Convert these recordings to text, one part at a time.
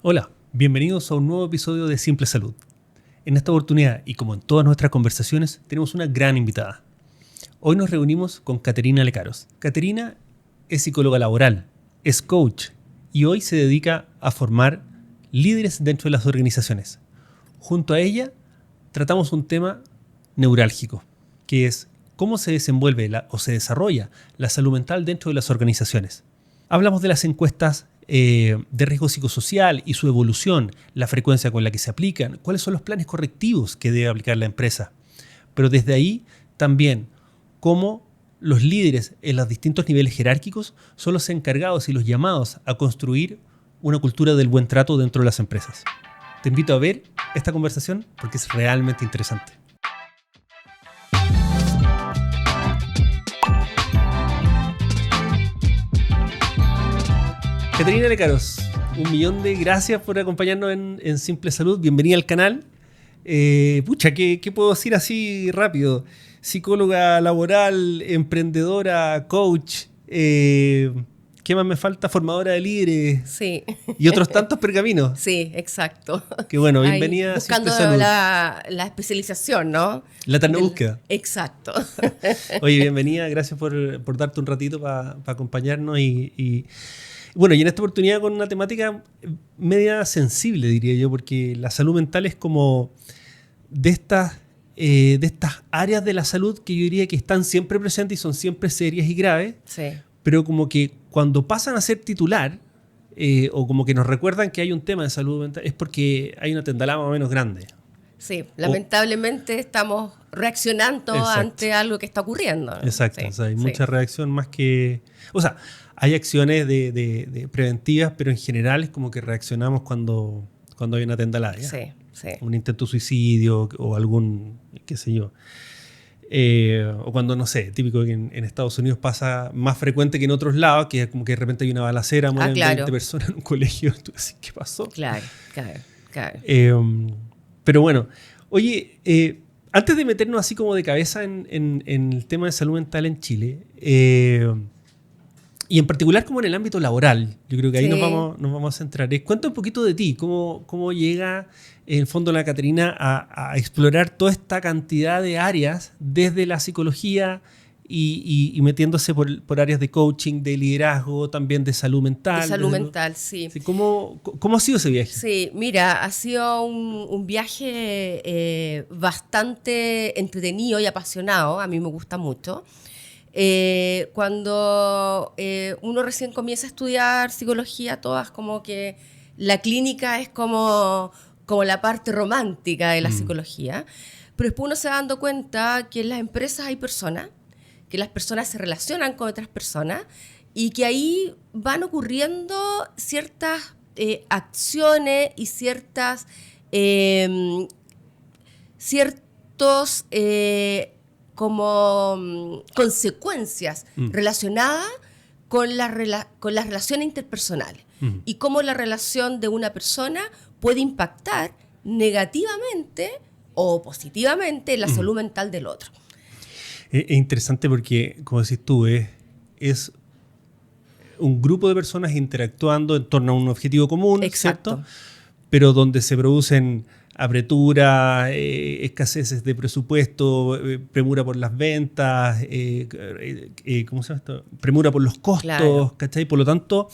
Hola, bienvenidos a un nuevo episodio de Simple Salud. En esta oportunidad, y como en todas nuestras conversaciones, tenemos una gran invitada. Hoy nos reunimos con Caterina Lecaros. Caterina es psicóloga laboral, es coach y hoy se dedica a formar líderes dentro de las organizaciones. Junto a ella, tratamos un tema neurálgico, que es cómo se desenvuelve o se desarrolla la salud mental dentro de las organizaciones. Hablamos de las encuestas de riesgo psicosocial y su evolución, la frecuencia con la que se aplican, cuáles son los planes correctivos que debe aplicar la empresa. Pero desde ahí también cómo los líderes en los distintos niveles jerárquicos son los encargados y los llamados a construir una cultura del buen trato dentro de las empresas. Te invito a ver esta conversación porque es realmente interesante. Caterina Lecaros, 1.000.000 de gracias por acompañarnos en Simple Salud. Bienvenida al canal. ¿Qué puedo decir así rápido? Psicóloga laboral, emprendedora, coach. ¿Qué más me falta? Formadora de líderes. Sí. Y otros tantos pergaminos. Sí, exacto. Qué bueno, bienvenida ahí, a Simple buscando Salud. La especialización, ¿no? La eterna búsqueda. Exacto. Oye, bienvenida, gracias por darte un ratito para acompañarnos y en esta oportunidad con una temática media sensible, diría yo, porque la salud mental es como de estas áreas de la salud que yo diría que están siempre presentes y son siempre serias y graves, Sí. pero como que cuando pasan a ser titular o como que nos recuerdan que hay un tema de salud mental es porque hay una tendalada más o menos grande. Sí, lamentablemente estamos reaccionando Exacto. ante algo que está ocurriendo. Exacto, Sí, o sea, hay sí. mucha reacción más que... O sea, hay acciones de preventivas, pero en general es como que reaccionamos cuando hay una tendalada. ¿Ya? Sí, sí. Un intento de suicidio o algún, qué sé yo. O cuando, no sé, típico que en Estados Unidos pasa más frecuente que en otros lados, que es como que de repente hay una balacera, mueren claro. 20 personas en un colegio. Tú decís, ¿qué pasó? Claro. Pero bueno, oye, antes de meternos así como de cabeza en el tema de salud mental en Chile, y en particular como en el ámbito laboral, yo creo que ahí Sí. nos vamos a centrar. Cuenta un poquito de ti, cómo llega en el fondo la Caterina a explorar toda esta cantidad de áreas desde la psicología y metiéndose por áreas de coaching, de liderazgo, también de salud mental. De salud mental, sí. Sí, ¿Cómo ha sido ese viaje? Sí, mira, ha sido un viaje bastante entretenido y apasionado. A mí me gusta mucho. Cuando uno recién comienza a estudiar psicología, todas como que la clínica es como la parte romántica de la psicología, pero después uno se va dando cuenta que en las empresas hay personas, que las personas se relacionan con otras personas y que ahí van ocurriendo ciertas acciones y ciertos como consecuencias relacionadas con las relaciones interpersonales y cómo la relación de una persona puede impactar negativamente o positivamente la salud mental del otro. Es interesante porque, como decís tú, es un grupo de personas interactuando en torno a un objetivo común, Exacto. ¿cierto? Pero donde se producen apretura, escaseces de presupuesto, premura por las ventas, ¿cómo se llama esto? Premura por los costos, Claro. ¿cachai? Por lo tanto,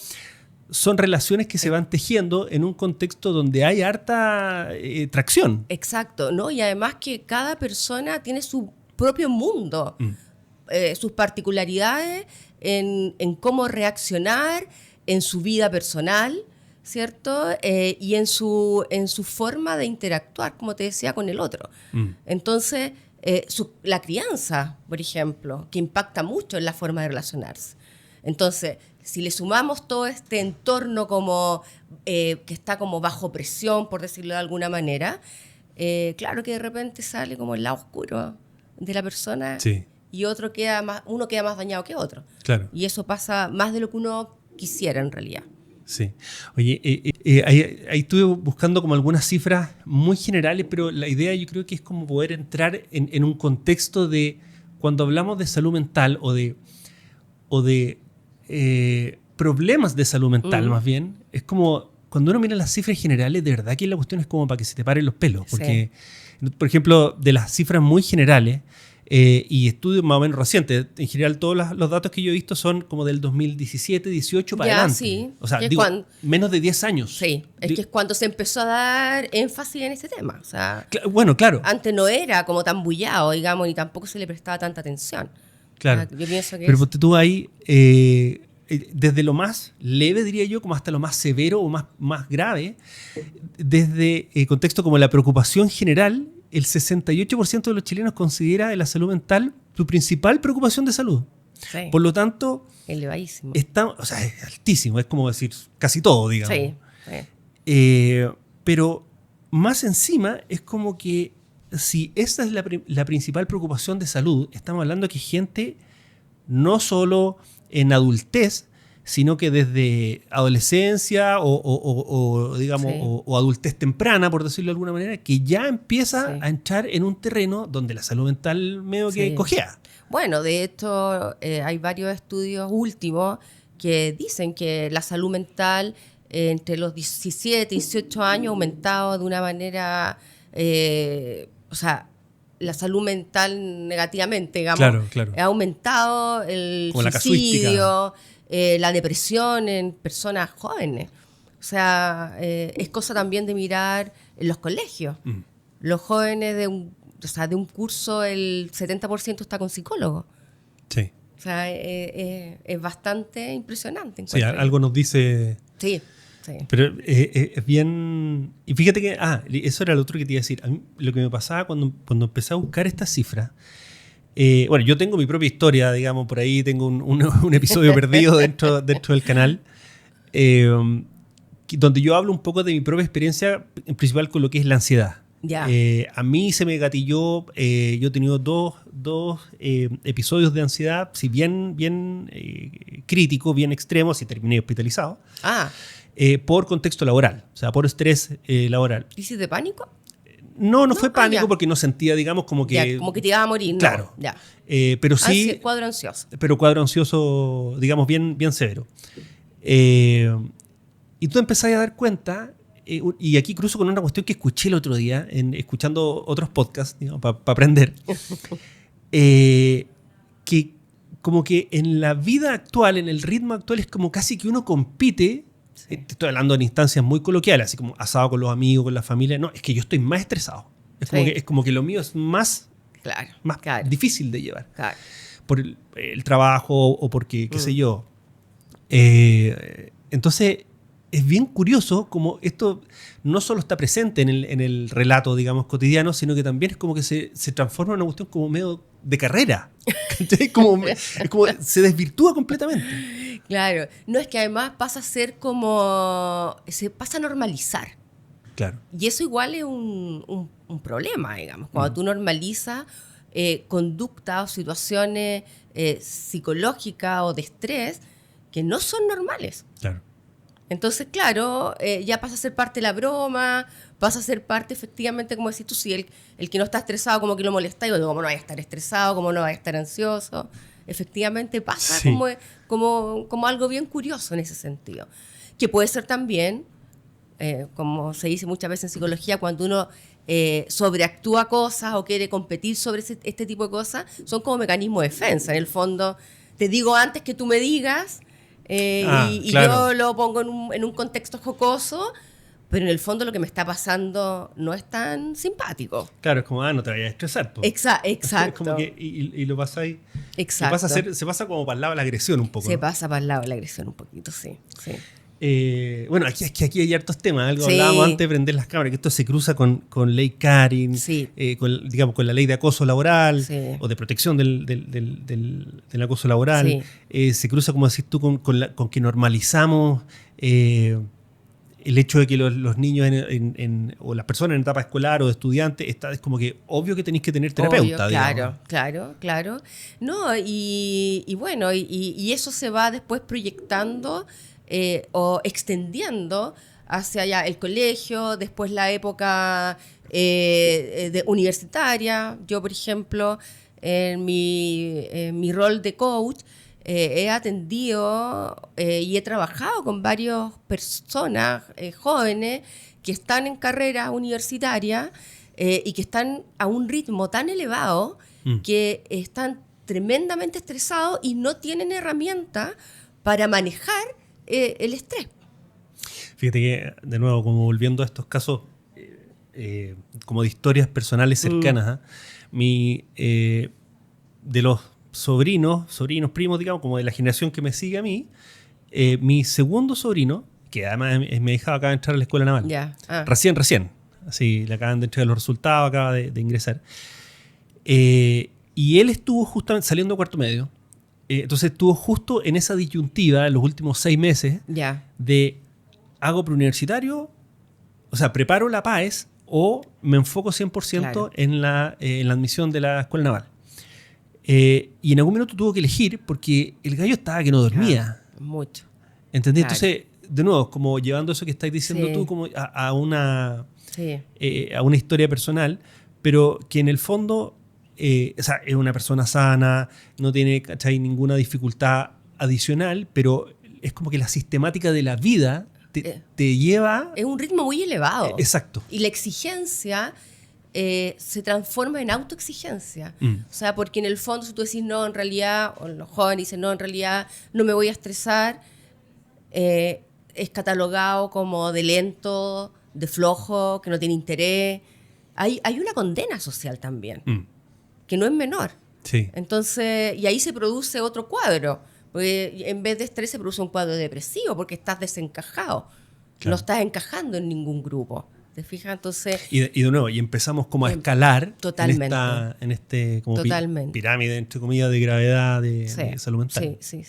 son relaciones que se van tejiendo en un contexto donde hay harta tracción. Exacto, ¿no? Y además que cada persona tiene su propio mundo, sus particularidades en cómo reaccionar en su vida personal, ¿cierto? Y en su forma de interactuar, como te decía, con el otro. Entonces, la crianza, por ejemplo, que impacta mucho en la forma de relacionarse. Entonces, si le sumamos todo este entorno como que está como bajo presión, por decirlo de alguna manera, claro que de repente sale como el lado oscuro de la persona. Sí. Y uno queda más dañado que otro. Claro. Y eso pasa más de lo que uno quisiera en realidad. Sí. Oye, ahí estuve buscando como algunas cifras muy generales, pero la idea yo creo que es como poder entrar en un contexto de cuando hablamos de salud mental o de problemas de salud mental más bien, es como cuando uno mira las cifras generales, de verdad que la cuestión es como para que se te paren los pelos. Porque, por ejemplo, de las cifras muy generales y estudios más o menos recientes, en general todos los datos que yo he visto son como del 2017, 18 para adelante. Sí. O sea, digo, menos de 10 años. Sí, es que es cuando se empezó a dar énfasis en este tema. O sea, bueno, claro. Antes no era como tan bullado, digamos, ni tampoco se le prestaba tanta atención. Claro. Yo pienso que pero tú ahí, desde lo más leve, diría yo, como hasta lo más severo o más grave, desde contexto como la preocupación general, el 68% de los chilenos considera la salud mental su principal preocupación de salud. Sí. Por lo tanto, elevadísimo. O sea, es altísimo, es como decir casi todo, digamos. Sí. Pero más encima es como que si esta es la principal preocupación de salud, estamos hablando de que gente no solo en adultez, sino que desde adolescencia o digamos, o adultez temprana, por decirlo de alguna manera, que ya empieza a entrar en un terreno donde la salud mental medio que cojea. Bueno, de hecho, hay varios estudios últimos que dicen que la salud mental entre los 17 y 18 años ha aumentado de una manera, o sea, la salud mental negativamente, digamos. Claro. Ha aumentado el como suicidio, la depresión en personas jóvenes. O sea, es cosa también de mirar en los colegios. Los jóvenes de un curso, el 70% está con psicólogo. Sí. O sea, es bastante impresionante. Sí, algo nos dice... Sí. Pero es bien... Y fíjate que... eso era lo otro que te iba a decir. A mí, lo que me pasaba cuando empecé a buscar estas cifras... bueno, yo tengo mi propia historia, digamos, por ahí tengo un episodio perdido dentro del canal, donde yo hablo un poco de mi propia experiencia, en principal con lo que es la ansiedad. A mí se me gatilló, yo he tenido dos episodios de ansiedad, si bien críticos, bien extremos, y terminé hospitalizado, por contexto laboral, o sea, por estrés laboral. ¿Crisis de pánico? No fue pánico porque no sentía, digamos, como que... como que te iba a morir, ¿no? Claro. Pero sí... cuadro ansioso. Pero cuadro ansioso, digamos, bien severo. Y tú empezás a dar cuenta, y aquí cruzo con una cuestión que escuché el otro día, escuchando otros podcasts, para aprender, que como que en la vida actual, en el ritmo actual, es como casi que uno compite. Te estoy hablando en instancias muy coloquiales, así como asado con los amigos, con la familia. No, es que yo estoy más estresado. Es como que lo mío es más difícil de llevar. Claro. Por el trabajo o porque, qué sé yo. Entonces, es bien curioso como esto no solo está presente en el relato, digamos, cotidiano, sino que también es como que se transforma en una cuestión como medio de carrera. Es como se desvirtúa completamente. Claro. No, es que además pasa a ser se pasa a normalizar. Claro. Y eso igual es un problema, digamos. Cuando tú normalizas conductas o situaciones psicológicas o de estrés que no son normales. Claro. Entonces, claro, ya pasa a ser parte de la broma, pasa a ser parte, efectivamente, como decís tú, si el que no está estresado como que lo molesta, y digo, ¿cómo no vaya a estar estresado? ¿Cómo no vaya a estar ansioso? Efectivamente pasa como algo bien curioso en ese sentido. Que puede ser también, como se dice muchas veces en psicología, cuando uno sobreactúa cosas o quiere competir sobre este tipo de cosas, son como mecanismos de defensa. En el fondo, te digo antes que tú me digas... y yo lo pongo en un contexto jocoso, pero en el fondo lo que me está pasando no es tan simpático. Claro, es como, no te vayas a estresar. Exacto. Es como que, y lo pasáis. Exacto. Se pasa como para el lado de la agresión un poco. Se pasa para el lado de la agresión un poquito, sí. Bueno, aquí hay hartos temas. Algo hablábamos antes de prender las cámaras, que esto se cruza con ley Karin, con la ley de acoso laboral o de protección del acoso laboral. Se cruza, como decís tú, con que normalizamos el hecho de que los niños o las personas en etapa escolar o de estudiantes, es como que obvio que tenéis que tener terapeuta. Obvio, claro. No, y bueno, y eso se va después proyectando o extendiendo hacia allá el colegio, después la época universitaria. Yo, por ejemplo, en mi rol de coach, he atendido y he trabajado con varias personas jóvenes que están en carreras universitarias y que están a un ritmo tan elevado que están tremendamente estresados y no tienen herramientas para manejar el estrés. Fíjate que, de nuevo, como volviendo a estos casos como de historias personales cercanas, de los sobrinos, primos, digamos, como de la generación que me sigue a mí, mi segundo sobrino, que además es mi hija, acaba de entrar a la escuela naval. Recién. Así, le acaban de entregar los resultados, acaba de ingresar. Y él estuvo justamente saliendo de cuarto medio. Entonces estuvo justo en esa disyuntiva en los últimos 6 meses de hago preuniversitario, o sea, preparo la PAES o me enfoco 100% en la admisión de la escuela naval. Y en algún minuto tuvo que elegir porque el gallo estaba que no dormía. Mucho. ¿Entendés? Entonces, de nuevo, como llevando eso que estás diciendo tú como a una historia personal, pero que en el fondo o sea, es una persona sana, no tiene, ¿cachai?, ninguna dificultad adicional, pero es como que la sistemática de la vida te lleva... Es un ritmo muy elevado. Exacto. Y la exigencia se transforma en autoexigencia. O sea, porque en el fondo si tú decís no, en realidad, o los jóvenes dicen no, en realidad no me voy a estresar, es catalogado como de lento, de flojo, que no tiene interés. Hay una condena social también, que no es menor. Sí. Entonces, y ahí se produce otro cuadro. Porque en vez de estrés se produce un cuadro depresivo porque estás desencajado. Claro. No estás encajando en ningún grupo. ¿Te fijas? Entonces... Y de nuevo, y empezamos como a escalar totalmente. en este como totalmente. Pirámide, entre comillas, de gravedad de salud mental. Sí.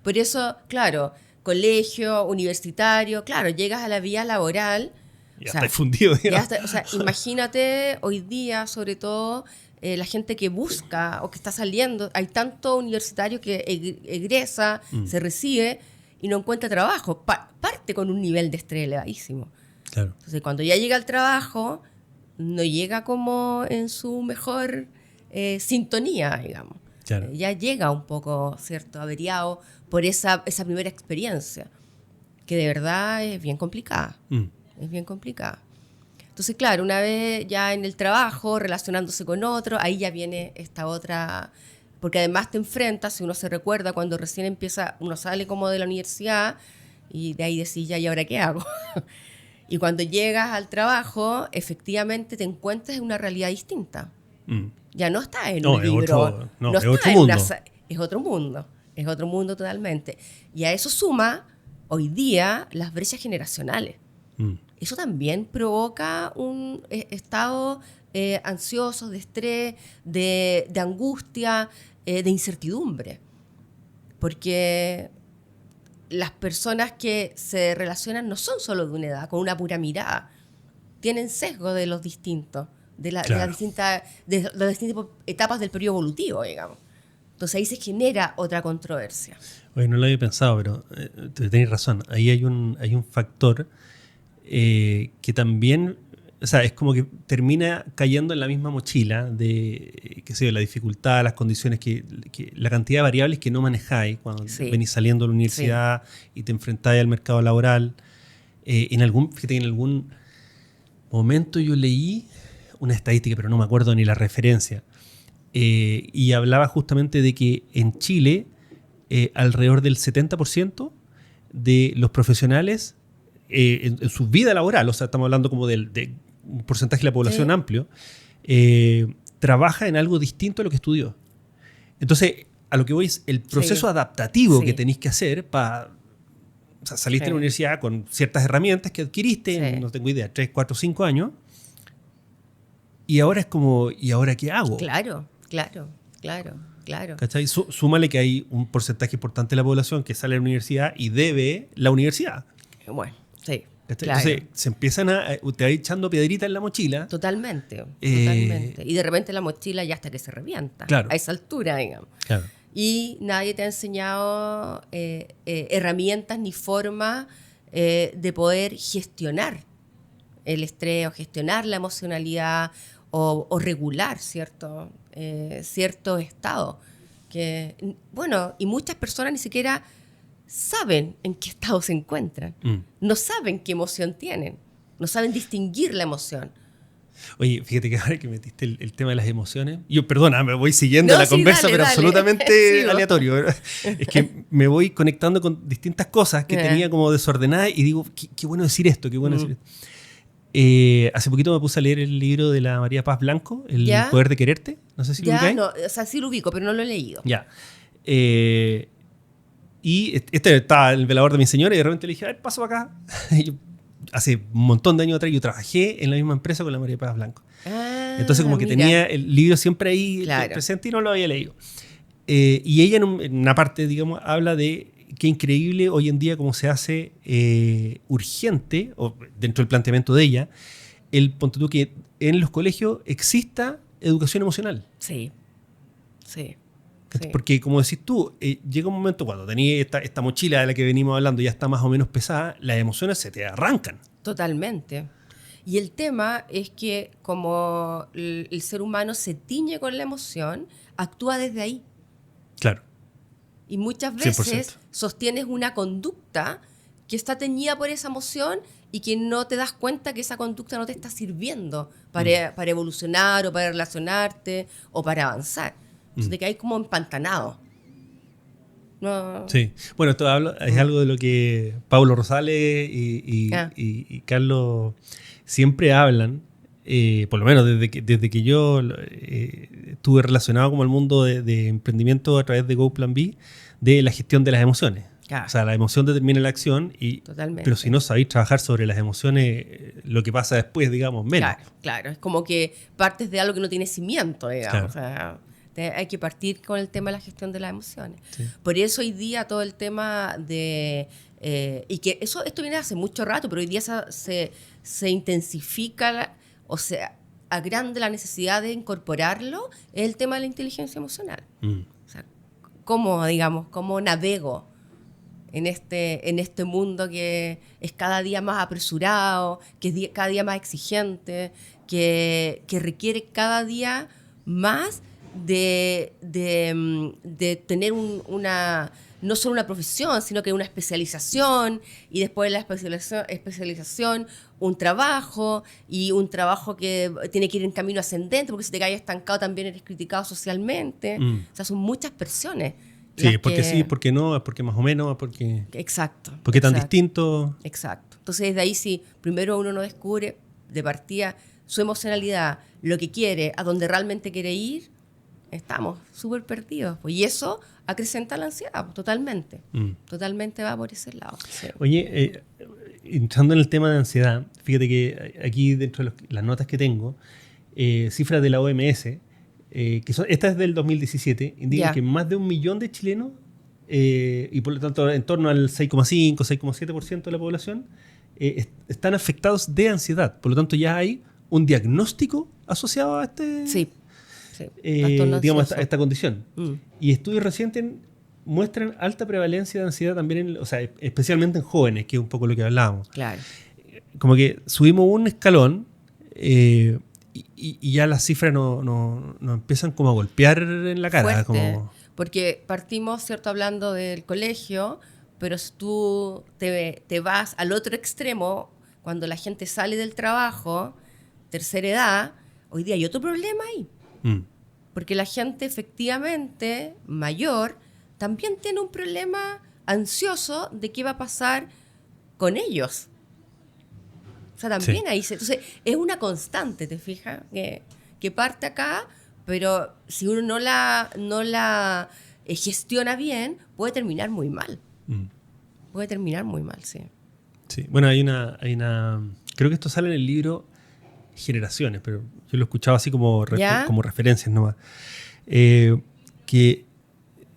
Por eso, claro, colegio, universitario, claro, llegas a la vía laboral... Ya estás fundido. O sea, imagínate hoy día, sobre todo... la gente que busca o que está saliendo, hay tanto universitario que egresa, se recibe y no encuentra trabajo. Parte con un nivel de estrés elevadísimo. Claro. Entonces, cuando ya llega al trabajo, no llega como en su mejor sintonía, digamos. Claro. Ya llega un poco, ¿cierto?, averiado por esa primera experiencia, que de verdad es bien complicada. Es bien complicada. Entonces, claro, una vez ya en el trabajo, relacionándose con otro, ahí ya viene esta otra... Porque además te enfrentas, si uno se recuerda, cuando recién empieza, uno sale como de la universidad y de ahí decís, ya, ¿y ahora qué hago? Y cuando llegas al trabajo, efectivamente te encuentras en una realidad distinta. Ya no estás en un libro. Es otro mundo. Es otro mundo totalmente. Y a eso suma, hoy día, las brechas generacionales. Eso también provoca un estado ansioso, de estrés, de angustia, de incertidumbre. Porque las personas que se relacionan no son solo de una edad, con una pura mirada. Tienen sesgo de los distintos, de las distintas etapas del periodo evolutivo, digamos. Entonces ahí se genera otra controversia. Oye, no lo había pensado, pero tenés razón. Ahí hay un factor... que también, o sea, es como que termina cayendo en la misma mochila de, qué sé yo, la dificultad, las condiciones, la cantidad de variables que no manejáis cuando venís saliendo de la universidad y te enfrentáis al mercado laboral. Fíjate que en algún momento yo leí una estadística, pero no me acuerdo ni la referencia, y hablaba justamente de que en Chile alrededor del 70% de los profesionales en su vida laboral, o sea, estamos hablando como de un porcentaje de la población amplio, trabaja en algo distinto a lo que estudió. Entonces, a lo que voy es el proceso adaptativo que tenéis que hacer para... O sea, saliste de la universidad con ciertas herramientas que adquiriste, no tengo idea, 3, 4, 5 años, y ahora es como, ¿y ahora qué hago? Claro. ¿Cachai? Súmale que hay un porcentaje importante de la población que sale de la universidad y debe la universidad. Bueno. Sí, claro. Entonces se empiezan te va echando piedrita en la mochila. Totalmente. Y de repente la mochila ya hasta que se revienta. Claro. A esa altura, digamos. Claro. Y nadie te ha enseñado herramientas ni formas de poder gestionar el estrés o gestionar la emocionalidad o regular cierto estado. Bueno, y muchas personas ni siquiera saben en qué estado se encuentran. No saben qué emoción tienen. No saben distinguir la emoción. Oye, fíjate que ahora que metiste el tema de las emociones, yo, perdona, me voy siguiendo la sí, conversa, dale, pero dale. absolutamente Sí, aleatorio. Es que me voy conectando con distintas cosas que tenía como desordenadas y digo, qué bueno decir esto, qué bueno decir esto. Hace poquito me puse a leer el libro de la María Paz Blanco, El ¿Ya? poder de quererte. No sé si lo ubicáis. No, o sea, sí lo ubico, pero no lo he leído. Ya. Y este estaba el velador de mi señora y de repente le dije, a ver, paso para acá. Y yo, hace un montón de años atrás yo trabajé en la misma empresa con la María Paz Blanco. Entonces como que mira. tenía el libro siempre ahí Claro. presente y no lo había leído. Y ella en una parte, digamos, habla de qué increíble hoy en día cómo se hace urgente, o dentro del planteamiento de ella, ponte tú que en los colegios exista educación emocional. Sí. Sí. Porque como decís tú, llega un momento cuando tenías esta mochila de la que venimos hablando ya está más o menos pesada, las emociones se te arrancan. Totalmente. Y el tema es que como el ser humano se tiñe con la emoción, actúa desde ahí. Claro. Y muchas veces 100%. sostienes una conducta que está teñida por esa emoción y que no te das cuenta que esa conducta no te está sirviendo para evolucionar o para relacionarte o para avanzar. Entonces te quedas como empantanado. No. Sí. Bueno, esto es algo de lo que Pablo Rosales y Carlos siempre hablan, por lo menos desde que yo estuve relacionado con el mundo de emprendimiento a través de Go Plan B, de la gestión de las emociones. Claro. O sea, la emoción determina la acción, Totalmente. pero si no sabéis trabajar sobre las emociones, lo que pasa después, digamos, menos. Claro. Es como que partes de algo que no tiene cimiento, digamos. Claro. O sea, hay que partir con el tema de la gestión de las emociones. Sí. Por eso hoy día todo el tema de... y que esto viene hace mucho rato, pero hoy día se intensifica, o sea, agranda la necesidad de incorporarlo, es el tema de la inteligencia emocional. O sea, cómo navego en este mundo que es cada día más apresurado, que es cada día más exigente, que requiere cada día más de tener no solo una profesión, sino que una especialización, y después de la especialización un trabajo, y un trabajo que tiene que ir en camino ascendente, porque si te caes estancado también eres criticado socialmente. O sea, son muchas presiones. Sí, porque sí, porque no, porque más o menos, porque... Exacto. Porque tan distinto. Exacto. Entonces, desde ahí, si primero uno no descubre de partida su emocionalidad, lo que quiere, a dónde realmente quiere ir, estamos súper perdidos. Y eso acrecenta la ansiedad, totalmente. Totalmente va por ese lado. Sí. Oye, entrando en el tema de ansiedad, fíjate que aquí dentro de las notas que tengo, cifras de la OMS, esta es del 2017, indican que más de 1 millón de chilenos, y por lo tanto en torno al 6,5, 6,7% de la población, están afectados de ansiedad. Por lo tanto ya hay un diagnóstico asociado a digamos, esta condición. Y estudios recientes muestran alta prevalencia de ansiedad también, o sea, especialmente en jóvenes, que es un poco lo que hablábamos. Claro. Como que subimos un escalón y ya las cifras nos empiezan como a golpear en la cara. Como... Porque partimos, ¿cierto?, hablando del colegio, pero si tú te vas al otro extremo, cuando la gente sale del trabajo, tercera edad, hoy día hay otro problema ahí. Porque la gente efectivamente mayor también tiene un problema ansioso de qué va a pasar con ellos. O sea, también ahí entonces es una constante, ¿te fijas? Que parte acá, pero si uno no la gestiona bien, puede terminar muy mal. Puede terminar muy mal, sí. Sí. Bueno, hay una... Creo que esto sale en el libro Generaciones, pero yo lo escuchaba así como referencias nomás. Que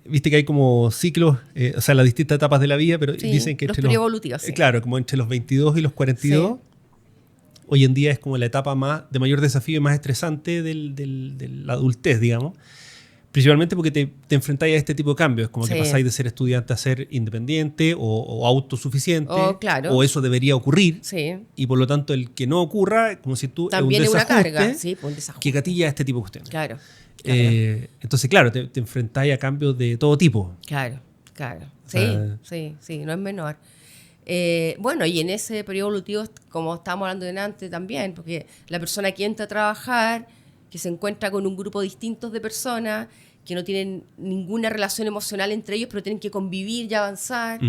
viste que hay como ciclos, o sea, las distintas etapas de la vida, pero dicen que los periovolutivos, claro, como entre los 22 y los 42, hoy en día es como la etapa de mayor desafío y más estresante de la adultez, digamos. Principalmente porque te enfrentáis a este tipo de cambios, como que Sí. pasáis de ser estudiante a ser independiente o autosuficiente, Claro. o eso debería ocurrir, Sí. y por lo tanto el que no ocurra, como si tú También es es un una desajuste carga. Sí, pues un desajuste. que gatilla este tipo de cuestiones. Claro. Entonces, claro, te enfrentáis a cambios de todo tipo. Claro. Sí, sea, sí, no es menor. Bueno, y en ese periodo evolutivo, como estábamos hablando de antes también, porque la persona que entra a trabajar, que se encuentra con un grupo distinto de personas, que no tienen ninguna relación emocional entre ellos, pero tienen que convivir y avanzar.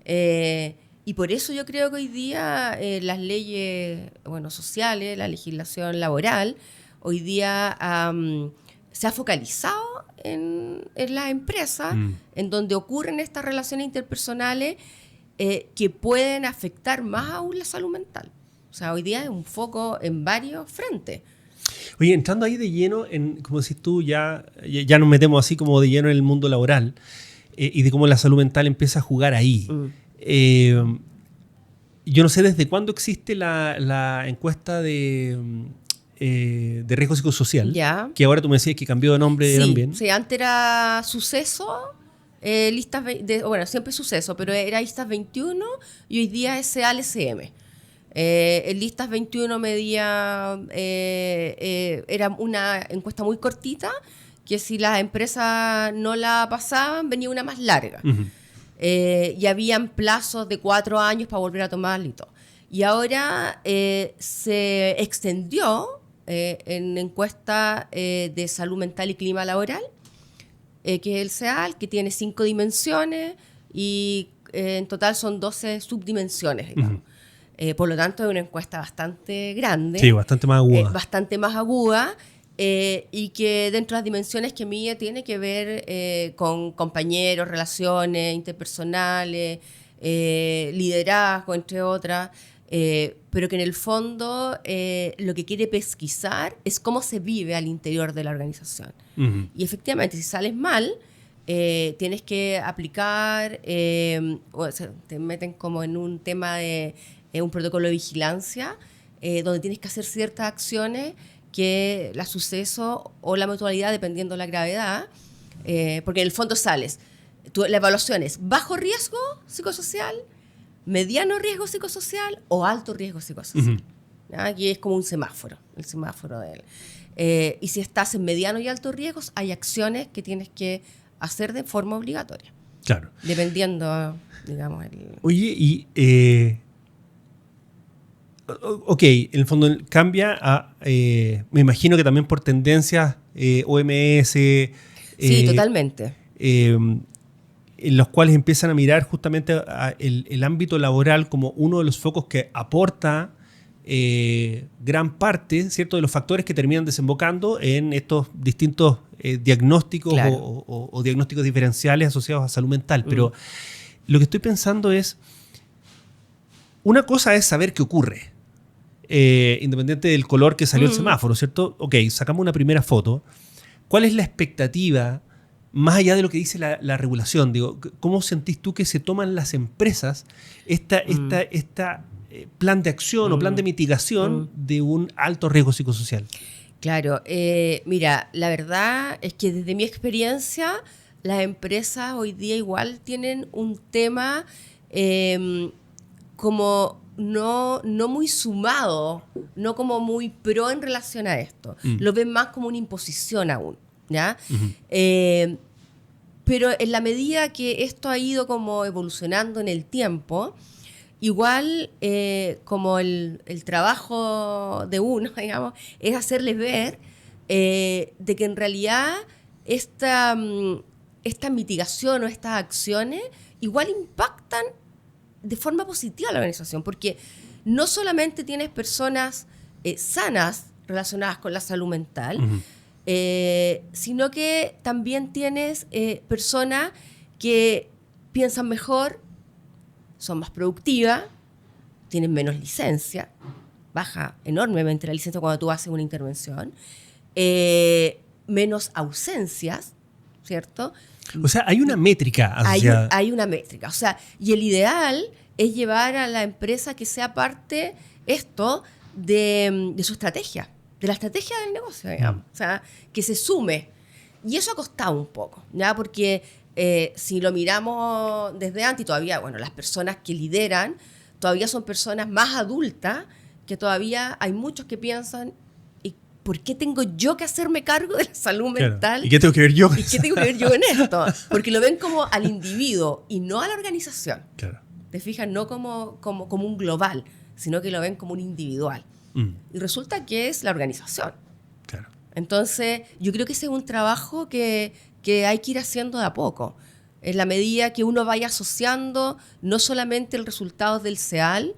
Y por eso yo creo que hoy día las leyes sociales, la legislación laboral, hoy día se ha focalizado en las empresas, en donde ocurren estas relaciones interpersonales que pueden afectar más aún la salud mental. O sea, hoy día es un foco en varios frentes. Oye, entrando ahí de lleno, como decís tú, ya nos metemos así como de lleno en el mundo laboral y de cómo la salud mental empieza a jugar ahí. Yo no sé desde cuándo existe la encuesta de riesgo psicosocial, Ya. que ahora tú me decías que cambió de nombre también. Sí, antes era Suceso, siempre Suceso, pero era Listas 21 y hoy día es ALCM. En Listas 21 medía, era una encuesta muy cortita, que si las empresas no la pasaban, venía una más larga. Uh-huh. Y habían plazos de 4 años para volver a tomarla y todo. Y ahora se extendió en encuesta de salud mental y clima laboral, que es el CEAL, que tiene 5 dimensiones y en total son 12 subdimensiones, digamos. Por lo tanto, es una encuesta bastante grande. Sí, bastante más aguda. Bastante más aguda. Y que dentro de las dimensiones que mide tiene que ver con compañeros, relaciones interpersonales, liderazgo, entre otras, pero que en el fondo lo que quiere pesquisar es cómo se vive al interior de la organización. Uh-huh. Y efectivamente, si sales mal, tienes que aplicar, te meten como en un tema de un protocolo de vigilancia, donde tienes que hacer ciertas acciones que la suceso o la mutualidad, dependiendo de la gravedad, porque en el fondo sales. La evaluación es bajo riesgo psicosocial, mediano riesgo psicosocial o alto riesgo psicosocial. Uh-huh. Aquí es como un semáforo, el semáforo de él. Y si estás en mediano y alto riesgo, hay acciones que tienes que hacer de forma obligatoria. Claro. Dependiendo, digamos. Oye, y... ok, en el fondo cambia a... me imagino que también por tendencias OMS... sí, totalmente. En los cuales empiezan a mirar justamente el ámbito laboral como uno de los focos que aporta gran parte, ¿cierto?, de los factores que terminan desembocando en estos distintos diagnósticos, claro, o diagnósticos diferenciales asociados a salud mental. Pero lo que estoy pensando es, una cosa es saber qué ocurre, independiente del color que salió el semáforo, ¿cierto? Ok, sacamos una primera foto. ¿Cuál es la expectativa más allá de lo que dice la regulación? Digo, ¿cómo sentís tú que se toman las empresas esta plan de acción o plan de mitigación de un alto riesgo psicosocial? Claro, mira, la verdad es que desde mi experiencia, las empresas hoy día igual tienen un tema como no muy sumado, no como muy pro en relación a esto. Lo ven más como una imposición aún, ¿ya? Uh-huh. Pero en la medida que esto ha ido como evolucionando en el tiempo, igual como el trabajo de uno, digamos, es hacerles ver de que en realidad esta mitigación o estas acciones igual impactan de forma positiva a la organización, porque no solamente tienes personas sanas relacionadas con la salud mental, uh-huh, sino que también tienes personas que piensan mejor, son más productivas, tienen menos licencia, baja enormemente la licencia cuando tú haces una intervención, menos ausencias, ¿cierto? O sea, hay una métrica asociada. Hay una métrica. O sea, y el ideal es llevar a la empresa que sea parte esto de su estrategia, de la estrategia del negocio, digamos. O sea, que se sume. Y eso ha costado un poco, ¿ya? Porque si lo miramos desde antes, todavía, bueno, las personas que lideran todavía son personas más adultas, que todavía hay muchos que piensan, ¿y por qué tengo yo que hacerme cargo de la salud mental? ¿Y qué tengo que ver yo con ¿Y qué tengo que ver yo en esto? Porque lo ven como al individuo y no a la organización. Claro. Te fijas, no como un global, sino que lo ven como un individual. Y resulta que es la organización. Claro. Entonces, yo creo que ese es un trabajo que hay que ir haciendo de a poco. En la medida que uno vaya asociando no solamente el resultado del CEAL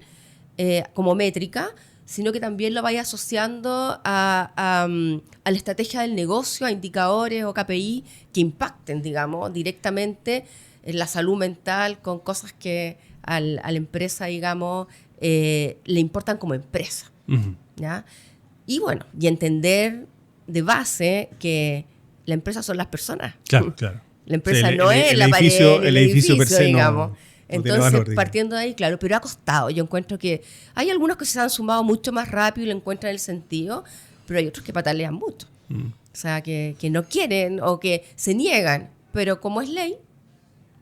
como métrica, sino que también lo vaya asociando a la estrategia del negocio, a indicadores o KPI que impacten, digamos, directamente en la salud mental con cosas que a la empresa, digamos, le importan como empresa. ¿Ya? Y bueno, y entender de base que la empresa son las personas. Claro, claro. La empresa Sí, no es la edificio, pared, el edificio per se digamos. no Entonces, tiene valor, partiendo de ahí, claro, pero ha costado. Yo encuentro que hay algunos que se han sumado mucho más rápido y le encuentran el sentido, pero hay otros que patalean mucho. O sea, que no quieren o que se niegan, pero como es ley,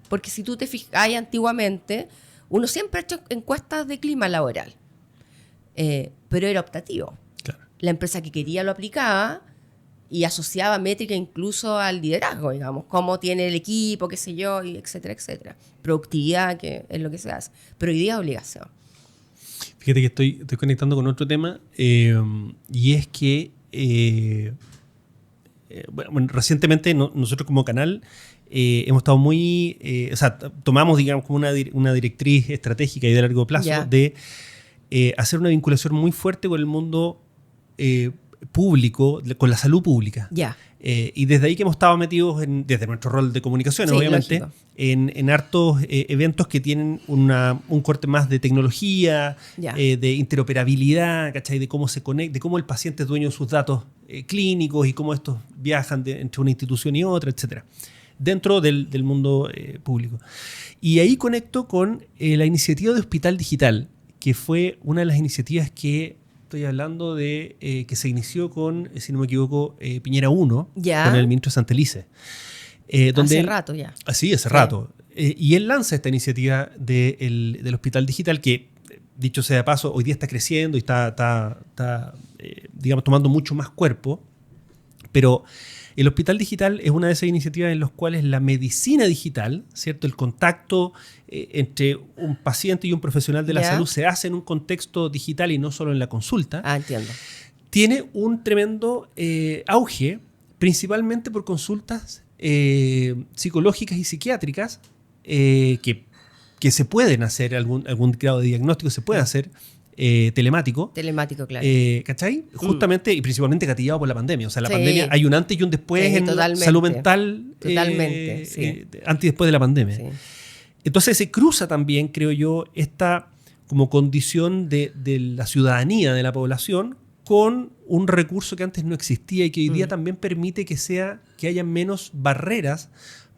porque si tú te fijas, antiguamente, uno siempre ha hecho encuestas de clima laboral, pero era optativo. Claro. La empresa que quería lo aplicaba y asociaba métrica incluso al liderazgo, digamos, cómo tiene el equipo, qué sé yo, y etcétera, etcétera. Productividad, que es lo que se hace. Pero hoy día es obligación. Fíjate que estoy conectando con otro tema, y es que bueno, recientemente nosotros como canal hemos estado muy, o sea, tomamos, digamos, como una directriz estratégica y de largo plazo de hacer una vinculación muy fuerte con el mundo público, con la salud pública. Y desde ahí que hemos estado metidos, desde nuestro rol de comunicaciones, sí, obviamente, en hartos eventos que tienen un corte más de tecnología, de interoperabilidad, ¿cachai? De cómo se conecta, de cómo el paciente es dueño de sus datos clínicos y cómo estos viajan entre una institución y otra, etcétera, dentro del mundo público. Y ahí conecto con la iniciativa de Hospital Digital, que fue una de las iniciativas que estoy hablando de que se inició con, si no me equivoco, Piñera 1, con el ministro Santelice. Hace rato ya. Sí, hace rato. Y él lanza esta iniciativa del Hospital Digital que, dicho sea de paso, hoy día está creciendo y está digamos, tomando mucho más cuerpo. Pero el Hospital Digital es una de esas iniciativas en las cuales la medicina digital, ¿cierto? El contacto entre un paciente y un profesional de la salud se hace en un contexto digital y no solo en la consulta. Entiendo. Tiene un tremendo auge, principalmente por consultas psicológicas y psiquiátricas que se pueden hacer, algún grado de diagnóstico se puede hacer telemático. Telemático, claro. ¿Cachai? Justamente y principalmente gatillado por la pandemia. O sea, la pandemia, hay un antes y un después en salud mental. Totalmente, sí. Antes y después de la pandemia. Sí. Entonces se cruza también, creo yo, esta como condición de la ciudadanía, de la población, con un recurso que antes no existía y que hoy día también permite que haya menos barreras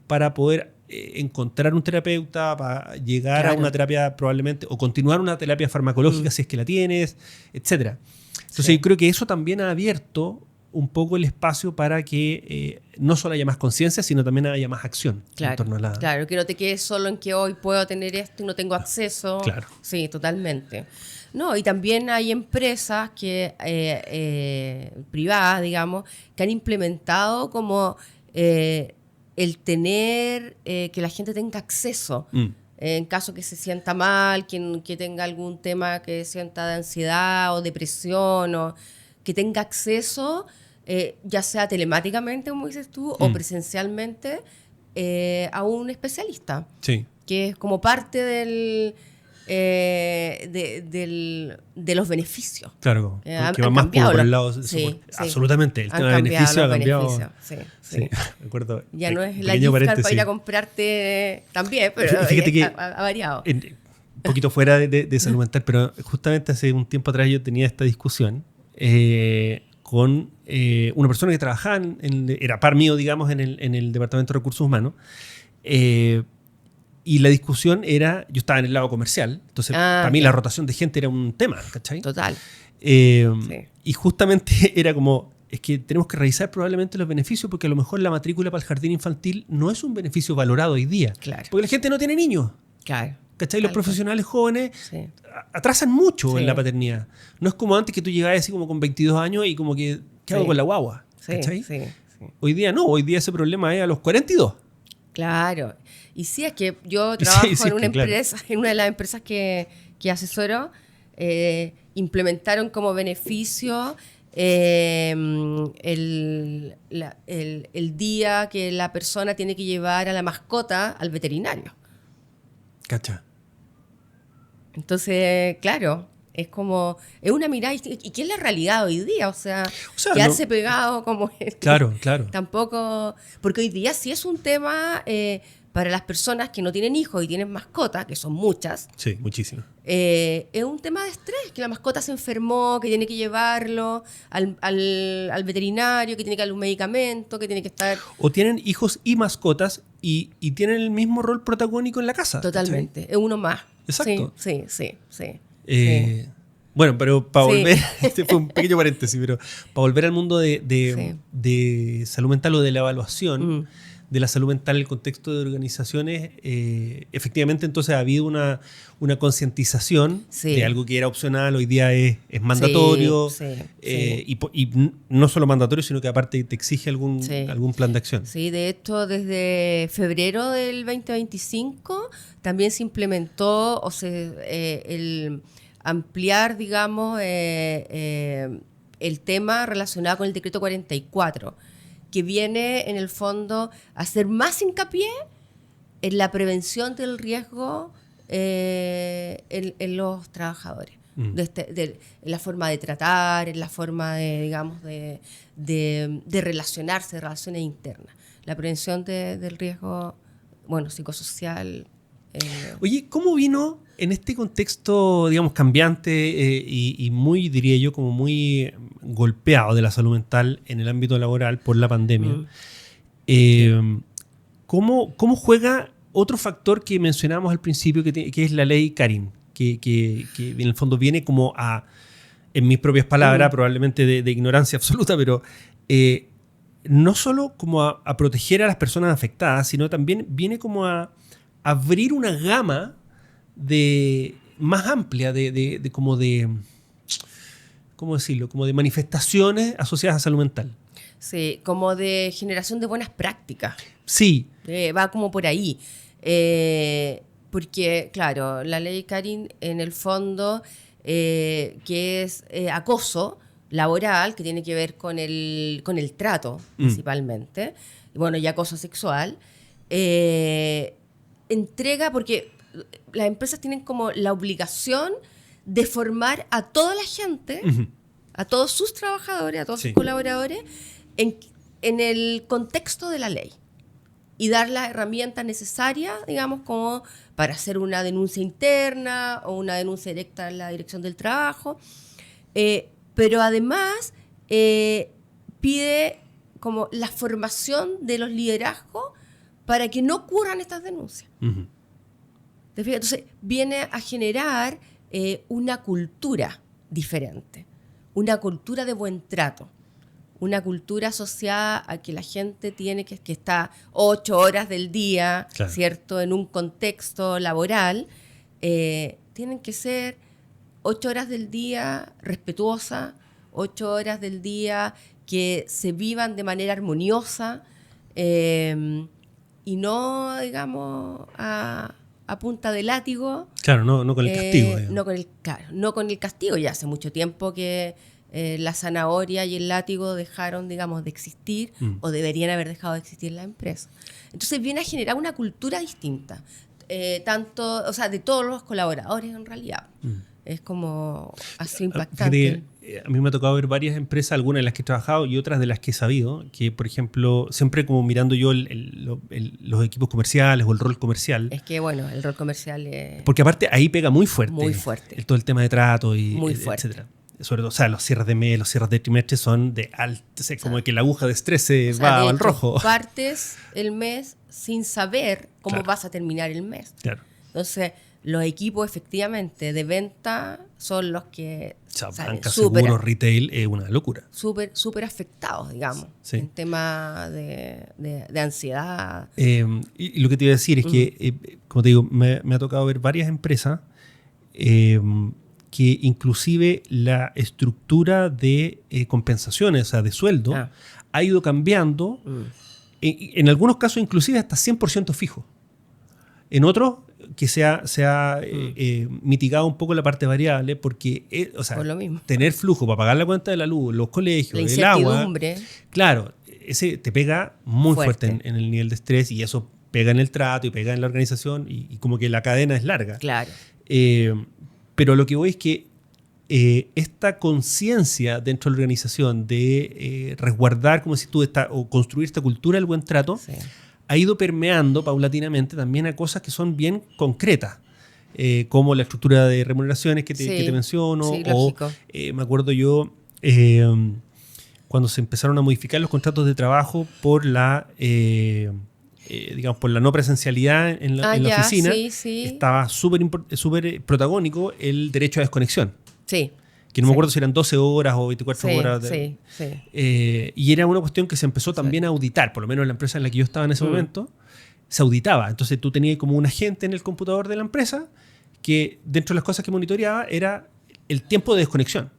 para poder encontrar un terapeuta, para llegar a una terapia probablemente, o continuar una terapia farmacológica si es que la tienes, etc. Entonces yo creo que eso también ha abierto un poco el espacio para que no solo haya más conciencia, sino también haya más acción en torno a la... Claro, que no te quedes solo en que hoy puedo tener esto y no tengo acceso. Claro. Sí, totalmente. No, y también hay empresas privadas, digamos, que han implementado como el tener que la gente tenga acceso. En caso que se sienta mal, que tenga algún tema que sienta de ansiedad o depresión, o que tenga acceso, ya sea telemáticamente, como dices tú, o presencialmente, a un especialista. Sí. Que es como parte de los beneficios. Claro, que va más por el lado. Sí, absolutamente. El tema de beneficio ha cambiado. Sí. Me acuerdo. Ya no es la gift card para ir a comprarte también, pero fíjate que ha variado. Un poquito fuera de salud mental, pero justamente hace un tiempo atrás yo tenía esta discusión con una persona que trabajaba, era par mío, digamos, en el Departamento de Recursos Humanos. Y la discusión era, yo estaba en el lado comercial, entonces para mí la rotación de gente era un tema, ¿cachai? Total. Y justamente era como, es que tenemos que revisar probablemente los beneficios, porque a lo mejor la matrícula para el jardín infantil no es un beneficio valorado hoy día. Claro. Porque la gente no tiene niños. Claro. ¿Cachai? Los profesionales jóvenes Sí. atrasan mucho Sí. en la paternidad. No es como antes, que tú llegabas así como con 22 años y como que, ¿qué hago Sí. con la guagua? Sí, ¿Cachai? sí. Hoy día no, hoy día ese problema es a los 42. Claro. Y sí, es que yo Sí, trabajo sí, en una claro. empresa, en una de las empresas que asesoro, implementaron como beneficio el día que la persona tiene que llevar a la mascota al veterinario. ¿Cacha? Entonces, claro, es una mirada distinta. ¿Y qué es la realidad hoy día? O sea quedarse no- pegado como Claro, claro. tampoco, porque hoy día sí es un tema para las personas que no tienen hijos y tienen mascotas, que son muchas. Sí, muchísimo. Es un tema de estrés, que la mascota se enfermó, que tiene que llevarlo al veterinario, que tiene que darle un medicamento, que tiene que estar... O tienen hijos y mascotas y tienen el mismo rol protagónico en la casa. Totalmente, es uno más. Exacto. Sí. Bueno, pero para Sí. volver, este fue un pequeño paréntesis, pero para volver al mundo de salud mental o de la evaluación de la salud mental en el contexto de organizaciones, efectivamente entonces ha habido una concientización Sí. de algo que era opcional, hoy día es mandatorio, Sí. y no solo mandatorio, sino que aparte te exige algún plan de acción. Sí, de hecho, desde febrero del 2025 también se implementó el ampliar, digamos, el tema relacionado con el decreto 44, que viene en el fondo a hacer más hincapié en la prevención del riesgo en los trabajadores. En la forma de tratar, en la forma de, digamos, de relacionarse, de relaciones internas. La prevención del riesgo, bueno, psicosocial. Oye, ¿cómo vino en este contexto, digamos, cambiante y muy, diría yo, como muy golpeado de la salud mental en el ámbito laboral por la pandemia? ¿Cómo juega otro factor que mencionamos al principio, que es la ley Karin? Que en el fondo viene como en mis propias palabras, probablemente de ignorancia absoluta, pero no solo como a proteger a las personas afectadas, sino también viene como a abrir una gama más amplia ¿cómo decirlo? Como de manifestaciones asociadas a salud mental. Sí, como de generación de buenas prácticas. Sí. Va como por ahí. Porque, claro, la ley Karin en el fondo, que es acoso laboral, que tiene que ver con el trato principalmente, y bueno, y acoso sexual, entrega, porque las empresas tienen como la obligación de formar a toda la gente, a todos sus trabajadores, a todos sus colaboradores, en el contexto de la ley. Y dar las herramientas necesarias, digamos, como para hacer una denuncia interna o una denuncia directa en la dirección del trabajo. Pero además pide como la formación de los liderazgos para que no ocurran estas denuncias. ¿Te fijas? Entonces viene a generar una cultura diferente, una cultura de buen trato. Una cultura asociada a que la gente tiene que está 8 horas del día, claro, ¿cierto? En un contexto laboral, tienen que ser 8 horas del día respetuosas, 8 horas del día que se vivan de manera armoniosa y no, digamos, a punta de látigo. Claro, no con el castigo. No con el castigo. Ya hace mucho tiempo que la zanahoria y el látigo dejaron, digamos, de existir o deberían haber dejado de existir en la empresa. Entonces viene a generar una cultura distinta, tanto, o sea, de todos los colaboradores en realidad. Es como así impactante. Fíjate, a mí me ha tocado ver varias empresas, algunas de las que he trabajado y otras de las que he sabido, que por ejemplo, siempre como mirando yo los equipos comerciales o el rol comercial. Es que bueno, el rol comercial es... Porque aparte ahí pega muy fuerte. Muy fuerte. Todo el tema de trato y muy fuerte. etcétera. Sobre todo, o sea, los cierres de mes, los cierres de trimestre son de alto, o sea, como que la aguja de estrés se va al rojo. Partes el mes sin saber cómo vas a terminar el mes. Claro. Entonces, los equipos efectivamente de venta son los que sea, salen banca, súper- seguros, retail, es una locura. súper afectados, digamos, Sí. en tema de ansiedad. Y lo que te iba a decir es que, como te digo, me ha tocado ver varias empresas que inclusive la estructura de compensaciones, o sea, de sueldo, Ah. ha ido cambiando, en algunos casos inclusive hasta 100% fijo. En otros que se ha mitigado un poco la parte variable porque, o sea, Por lo mismo. tener flujo para pagar la cuenta de la luz, los colegios, La el agua, incertidumbre. claro, ese te pega muy fuerte, Fuerte. en el nivel de estrés y eso pega en el trato y pega en la organización y como que la cadena es larga. Claro. Pero lo que voy es que esta conciencia dentro de la organización de resguardar, como si tú o construir esta cultura del buen trato, Sí. ha ido permeando paulatinamente también a cosas que son bien concretas, como la estructura de remuneraciones que Sí. te menciono, Sí, o lógico. me acuerdo yo cuando se empezaron a modificar los contratos de trabajo por digamos, por la no presencialidad en la Ya, oficina, sí. estaba súper protagónico el derecho a desconexión. Sí. Que no me Sí. acuerdo si eran 12 horas o 24 Sí, horas. sí. Y era una cuestión que se empezó también a auditar, por lo menos en la empresa en la que yo estaba en ese momento, se auditaba. Entonces tú tenías como un agente en el computador de la empresa que dentro de las cosas que monitoreaba era el tiempo de desconexión.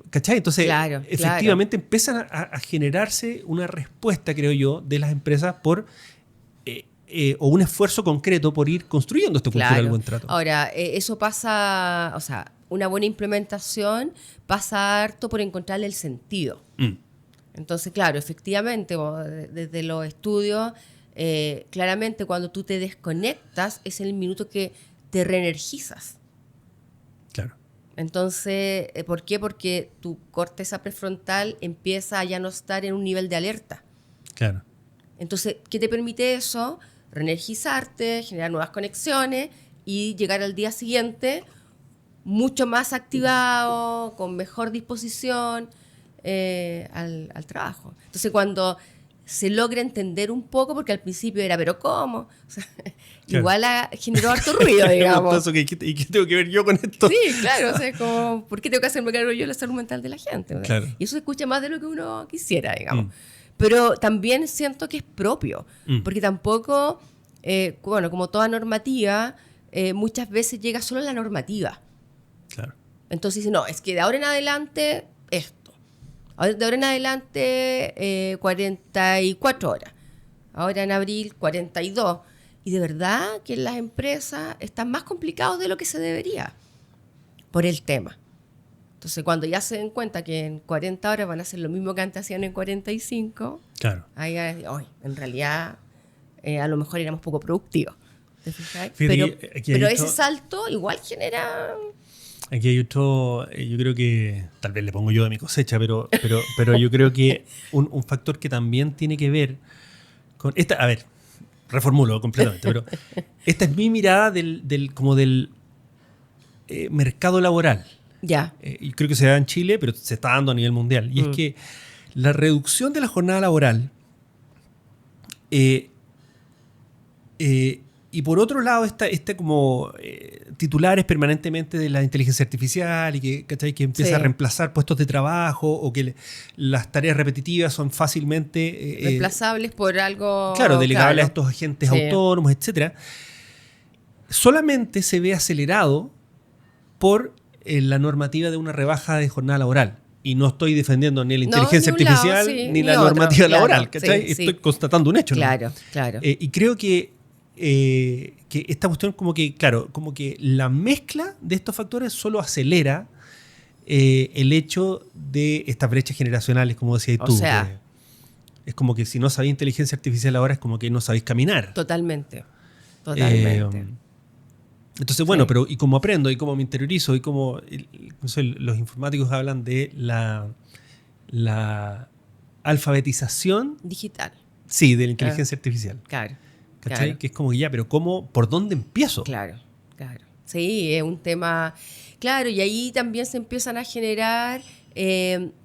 ¿Cachai? Entonces, Claro, efectivamente empiezan a generarse una respuesta, creo yo, de las empresas por o un esfuerzo concreto por ir construyendo esta cultura del buen trato. Ahora, eso pasa, o sea, una buena implementación pasa harto por encontrarle el sentido. Entonces, claro, efectivamente, desde los estudios, claramente cuando tú te desconectas es el minuto que te reenergizas. Claro. Entonces, ¿por qué? Porque tu corteza prefrontal empieza a ya no estar en un nivel de alerta. Claro. Entonces, ¿qué te permite eso? Reenergizarte, generar nuevas conexiones y llegar al día siguiente mucho más activado, con mejor disposición al trabajo. Entonces, cuando se logra entender un poco, porque al principio era, ¿pero cómo? O sea, Claro. igual generó harto ruido, digamos. ¿Y qué tengo que ver yo con esto? Sí, claro, o sea, es como, ¿por qué tengo que hacerme cargo yo de la salud mental de la gente? O sea, Claro. y eso se escucha más de lo que uno quisiera, digamos. Pero también siento que es propio, porque tampoco, bueno, como toda normativa, muchas veces llega solo la normativa. Claro. Entonces dice, no, es que de ahora en adelante esto. De ahora en adelante 44 horas. Ahora en abril 42. Y de verdad que en las empresas están más complicados de lo que se debería por el tema. Entonces, cuando ya se den cuenta que en 40 horas van a hacer lo mismo que antes hacían en 45, Claro. ahí en realidad a lo mejor éramos poco productivos. ¿Te fijas? Fíjate que aquí hay Pero otro- ese salto igual genera... Aquí hay otro, yo creo que, tal vez le pongo yo de mi cosecha, pero yo creo que un factor que también tiene que ver con esta, a ver, reformulo completamente, pero esta es mi mirada del mercado laboral. Ya. Y creo que se da en Chile, pero se está dando a nivel mundial. Y es que la reducción de la jornada laboral y por otro lado como titulares permanentemente de la inteligencia artificial y que, ¿cachai? Que empieza a reemplazar puestos de trabajo o que las tareas repetitivas son fácilmente reemplazables por algo... Claro, delegables a estos agentes autónomos, etc. Solamente se ve acelerado por la normativa de una rebaja de jornada laboral. Y no estoy defendiendo ni la inteligencia artificial ni la normativa laboral. ¿Cachai? Estoy constatando un hecho. Claro, ¿no? claro. Y creo que esta cuestión como que la mezcla de estos factores solo acelera el hecho de estas brechas generacionales, como decías tú. O sea, es como que si no sabéis inteligencia artificial ahora es como que no sabéis caminar. Totalmente. Entonces, bueno, pero ¿y cómo aprendo? ¿Y cómo me interiorizo? ¿Y cómo no sé, los informáticos hablan de la alfabetización digital? Sí, de la inteligencia artificial. Claro. ¿Cachai? Claro. Que es como que ya, pero ¿por dónde empiezo? Claro. Sí, es un tema... Claro, y ahí también se empiezan a generar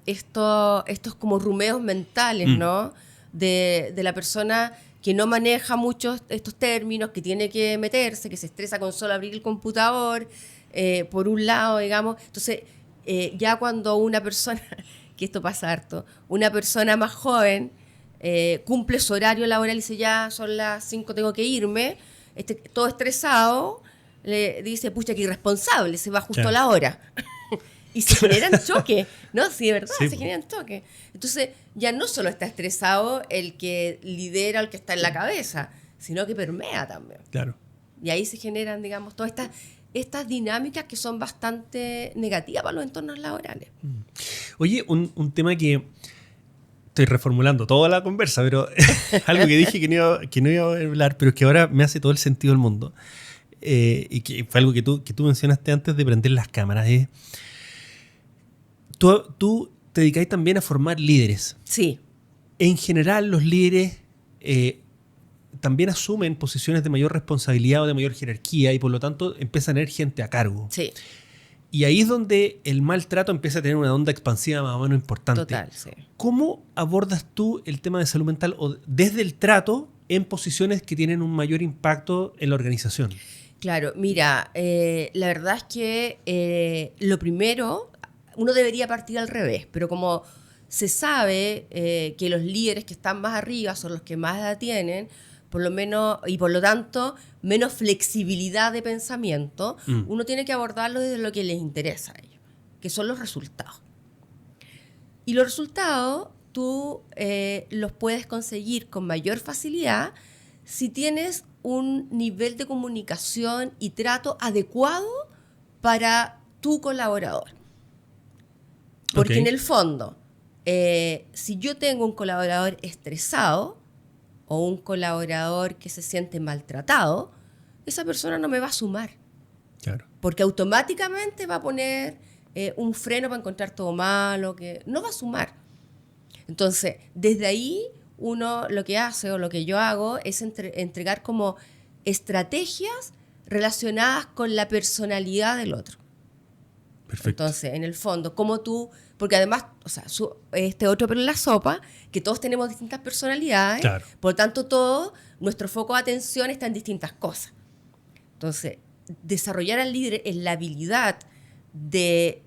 estos como rumeos mentales, ¿no? De la persona que no maneja mucho estos términos, que tiene que meterse, que se estresa con solo abrir el computador, por un lado, digamos. Entonces, ya cuando una persona, que esto pasa harto, una persona más joven cumple su horario laboral y dice, ya son las 5, tengo que irme, todo estresado, le dice, pucha, que irresponsable, se va justo a la hora. Y se generan choques, ¿no? Sí, de verdad, se generan choques. Entonces, ya no solo está estresado el que lidera, el que está en la cabeza, sino que permea también. Claro. Y ahí se generan, digamos, todas estas dinámicas que son bastante negativas para los entornos laborales. Oye, un tema que estoy reformulando toda la conversa, pero algo que dije que no iba a hablar, pero que ahora me hace todo el sentido del mundo. Y que fue algo que tú mencionaste antes de prender las cámaras. Tú te dedicáis también a formar líderes. Sí. En general, los líderes también asumen posiciones de mayor responsabilidad o de mayor jerarquía y por lo tanto empiezan a tener gente a cargo. Sí. Y ahí es donde el maltrato empieza a tener una onda expansiva más o menos importante. Total, sí. ¿Cómo abordas tú el tema de salud mental o desde el trato en posiciones que tienen un mayor impacto en la organización? Claro, mira, la verdad es que lo primero, uno debería partir al revés, pero como se sabe que los líderes que están más arriba son los que más edad tienen, por lo menos, y por lo tanto, menos flexibilidad de pensamiento, uno tiene que abordarlo desde lo que les interesa a ellos, que son los resultados. Y los resultados tú los puedes conseguir con mayor facilidad si tienes un nivel de comunicación y trato adecuado para tu colaborador. Porque en el fondo, si yo tengo un colaborador estresado o un colaborador que se siente maltratado, esa persona no me va a sumar. Claro. Porque automáticamente va a poner un freno para encontrar todo malo, que no va a sumar. Entonces, desde ahí uno lo que hace o lo que yo hago es entregar como estrategias relacionadas con la personalidad del otro. Perfecto. Entonces, en el fondo, como tú, porque además, o sea, este otro pelo en la sopa, que todos tenemos distintas personalidades, claro. Por lo tanto, nuestro foco de atención está en distintas cosas. Entonces, desarrollar al líder en la habilidad de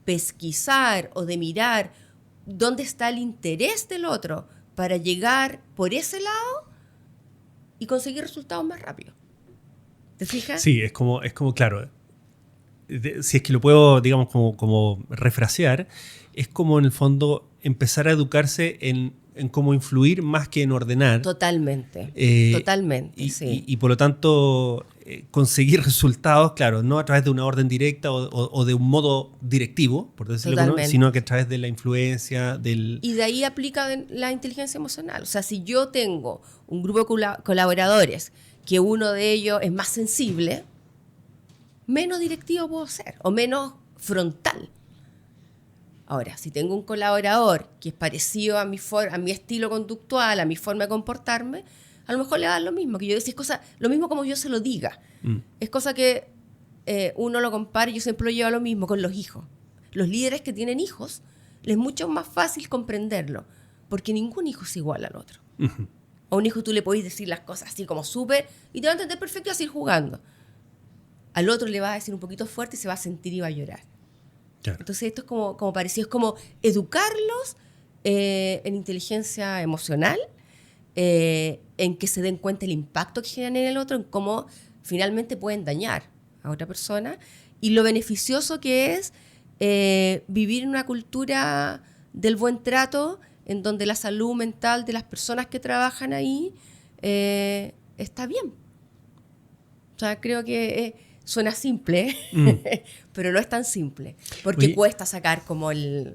pesquisar o de mirar dónde está el interés del otro para llegar por ese lado y conseguir resultados más rápido. ¿Te fijas? Sí, es como claro, si es que lo puedo, digamos, como refrasear, es como en el fondo empezar a educarse en cómo influir más que en ordenar. Totalmente, totalmente, sí. Y por lo tanto conseguir resultados, claro, no a través de una orden directa o de un modo directivo, por decirlo así, sino que a través de la influencia del... Y de ahí aplica la inteligencia emocional. O sea, si yo tengo un grupo de colaboradores que uno de ellos es más sensible, menos directivo puedo ser o menos frontal. Ahora, si tengo un colaborador que es parecido a mi estilo conductual, a mi forma de comportarme, a lo mejor le da lo mismo, que yo decía, lo mismo como yo se lo diga. Es cosa que uno lo compara, yo siempre lo llevo a lo mismo con los hijos. Los líderes que tienen hijos, les es mucho más fácil comprenderlo, porque ningún hijo es igual al otro. Uh-huh. A un hijo tú le podés decir las cosas así como súper, y te va a entender perfecto y vas a ir jugando. Al otro le vas a decir un poquito fuerte y se va a sentir y va a llorar. Claro. Entonces esto es como parecido, es como educarlos en inteligencia emocional, en que se den cuenta el impacto que generan en el otro, en cómo finalmente pueden dañar a otra persona y lo beneficioso que es vivir en una cultura del buen trato en donde la salud mental de las personas que trabajan ahí está bien. O sea, creo que suena simple, pero no es tan simple, porque cuesta sacar como el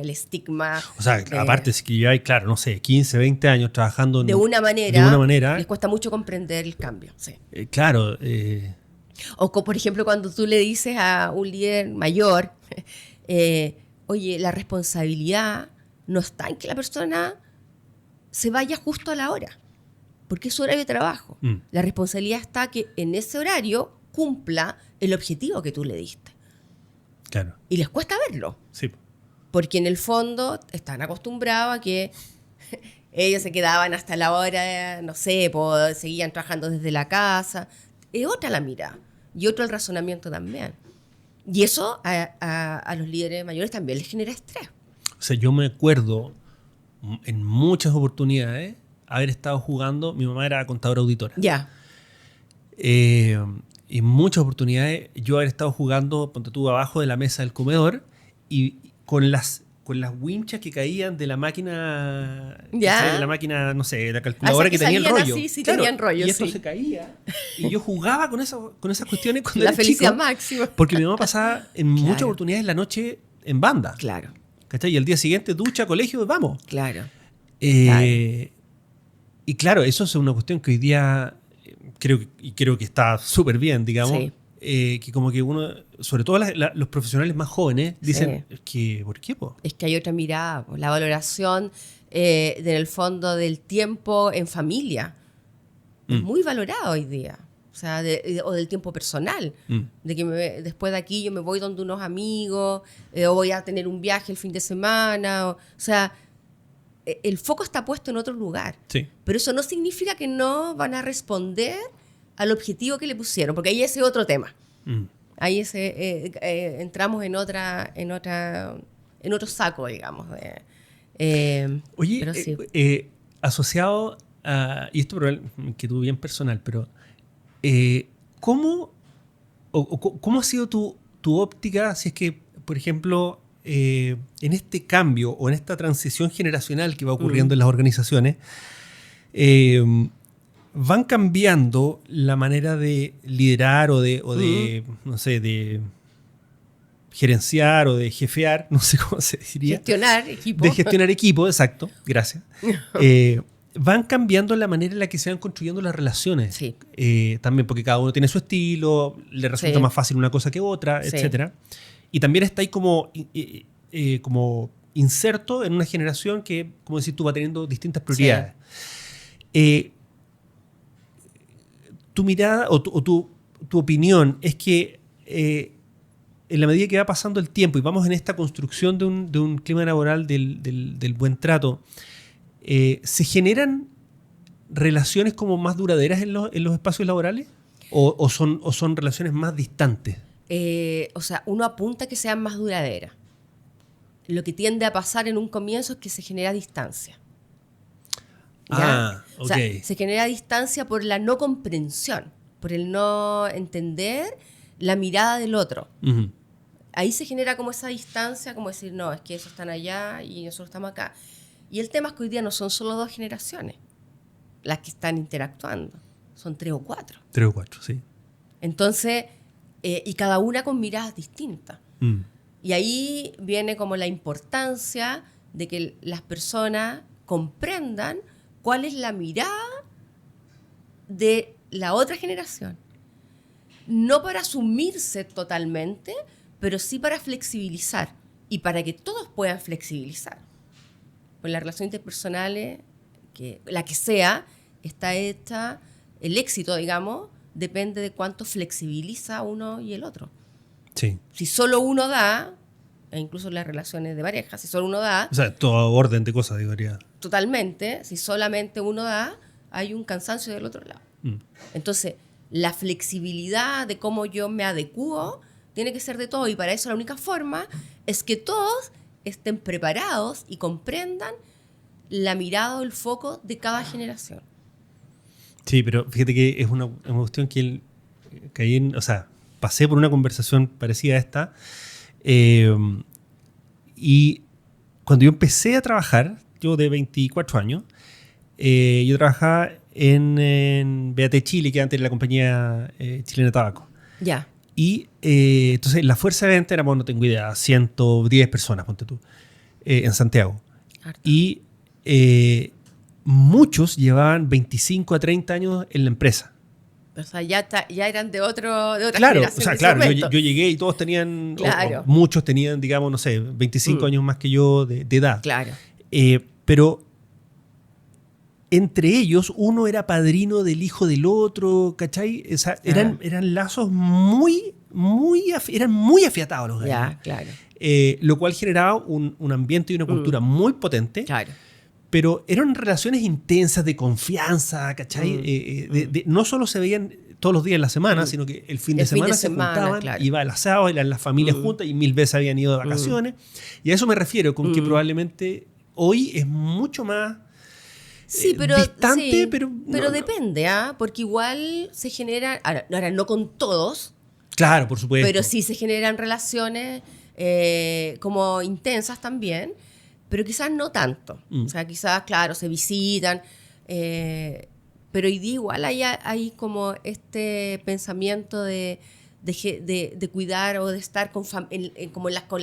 estigma. O sea, aparte es que ya hay, claro, no sé, 15, 20 años trabajando de una manera, les cuesta mucho comprender el cambio. Sí. Claro. O por ejemplo, cuando tú le dices a un líder mayor, oye, la responsabilidad no está en que la persona se vaya justo a la hora, porque es su horario de trabajo. La responsabilidad está que en ese horario cumpla el objetivo que tú le diste. Claro. Y les cuesta verlo. Sí. Porque en el fondo están acostumbrados a que ellos se quedaban hasta la hora, no sé, seguían trabajando desde la casa. Es otra la mirada y otro el razonamiento también. Y eso a los líderes mayores también les genera estrés. O sea, yo me acuerdo en muchas oportunidades haber estado jugando, mi mamá era contadora auditora. Ya. En muchas oportunidades yo haber estado jugando, ponte tú, abajo de la mesa del comedor y con las winchas que caían de la máquina, ¿Ya? de la máquina, no sé, la calculadora que tenía el rollo. Sí, tenían rollo, y esto sí. se caía y yo jugaba con esas cuestiones cuando La era felicidad chico, máxima. porque mi mamá pasaba en muchas oportunidades la noche en banda. Claro, ¿Cachai? Y el día siguiente, ducha, colegio, vamos. claro. Y claro, eso es una cuestión que hoy día creo que está súper bien, digamos. Sí. Que como que uno, sobre todo los profesionales más jóvenes, dicen, ¿por qué, po? Es que hay otra mirada, la valoración en el fondo del tiempo en familia. Es muy valorado hoy día. O sea, o del tiempo personal. De que después de aquí yo me voy donde unos amigos, o voy a tener un viaje el fin de semana. O sea, el foco está puesto en otro lugar. Sí. Pero eso no significa que no van a responder al objetivo que le pusieron, porque ahí ese es otro tema. Ahí entramos en otro saco, digamos. Oye, pero sí. asociado a, y esto es que tú bien personal, pero ¿cómo ha sido tu óptica si es que, por ejemplo, en este cambio o en esta transición generacional que va ocurriendo en las organizaciones, van cambiando la manera de liderar o de no sé, de gerenciar o de jefear, no sé cómo se diría. Gestionar equipo. De gestionar equipo, exacto, gracias. Van cambiando la manera en la que se van construyendo las relaciones. Sí. También porque cada uno tiene su estilo, le resulta más fácil una cosa que otra, etc. Y también está ahí como inserto en una generación que, como decís tú, va teniendo distintas prioridades. Tu mirada o tu opinión es que en la medida que va pasando el tiempo y vamos en esta construcción de un clima laboral del buen trato, ¿se generan relaciones como más duraderas en los espacios laborales? ¿O son relaciones más distantes? O sea, uno apunta a que sean más duraderas. Lo que tiende a pasar en un comienzo es que se genera distancia. ¿Ya? Ok. O sea, se genera distancia por la no comprensión, por el no entender la mirada del otro. Uh-huh. Ahí se genera como esa distancia, como decir, no, es que ellos están allá y nosotros estamos acá. Y el tema es que hoy día no son solo 2 generaciones las que están interactuando, son 3 o 4. 3 o 4, sí. Entonces, y cada una con miradas distintas. Y ahí viene como la importancia de que las personas comprendan cuál es la mirada de la otra generación. No para asumirse totalmente, pero sí para flexibilizar y para que todos puedan flexibilizar. Pues las relaciones interpersonales, la que sea, está hecha, el éxito, digamos, depende de cuánto flexibiliza uno y el otro. Sí. Si solo uno da, e incluso en las relaciones de pareja, si solo uno da... O sea, todo orden de cosas, diría. Totalmente, si solamente uno da, hay un cansancio del otro lado. Entonces, la flexibilidad de cómo yo me adecuo tiene que ser de todo, y para eso la única forma es que todos estén preparados y comprendan la mirada o el foco de cada generación. Sí, pero fíjate que es una cuestión que caí en, o sea, pasé por una conversación parecida a esta, y cuando yo empecé a trabajar, yo de 24 años, yo trabajaba en BAT Chile, que antes era la compañía chilena de tabaco. Ya. Y entonces la fuerza de venta éramos, no tengo idea, 110 personas, ponte tú, en Santiago. Harto. Y muchos llevaban 25 a 30 años en la empresa. O sea, ya eran de otra claro, generación. O sea, claro, yo llegué y todos tenían, claro. o muchos tenían, digamos, no sé, 25 años más que yo de edad. Claro. Pero entre ellos uno era padrino del hijo del otro, ¿cachai? O sea, eran lazos eran muy afiatados los gallos. Ya, claro. Lo cual generaba un ambiente y una cultura muy potente. Claro. Pero eran relaciones intensas de confianza, ¿cachai? No solo se veían todos los días de la semana, sino que el fin de semana se juntaban, claro. iba al asado, eran las familias juntas y 1000 veces habían ido de vacaciones. Y a eso me refiero, con que probablemente hoy es mucho más sí, pero, distante, sí, pero depende, porque igual se generan, ahora no con todos, claro, por supuesto. pero sí se generan relaciones como intensas también, pero quizás no tanto. O sea, quizás, claro, se visitan, pero hoy día igual hay como este pensamiento de cuidar o de estar con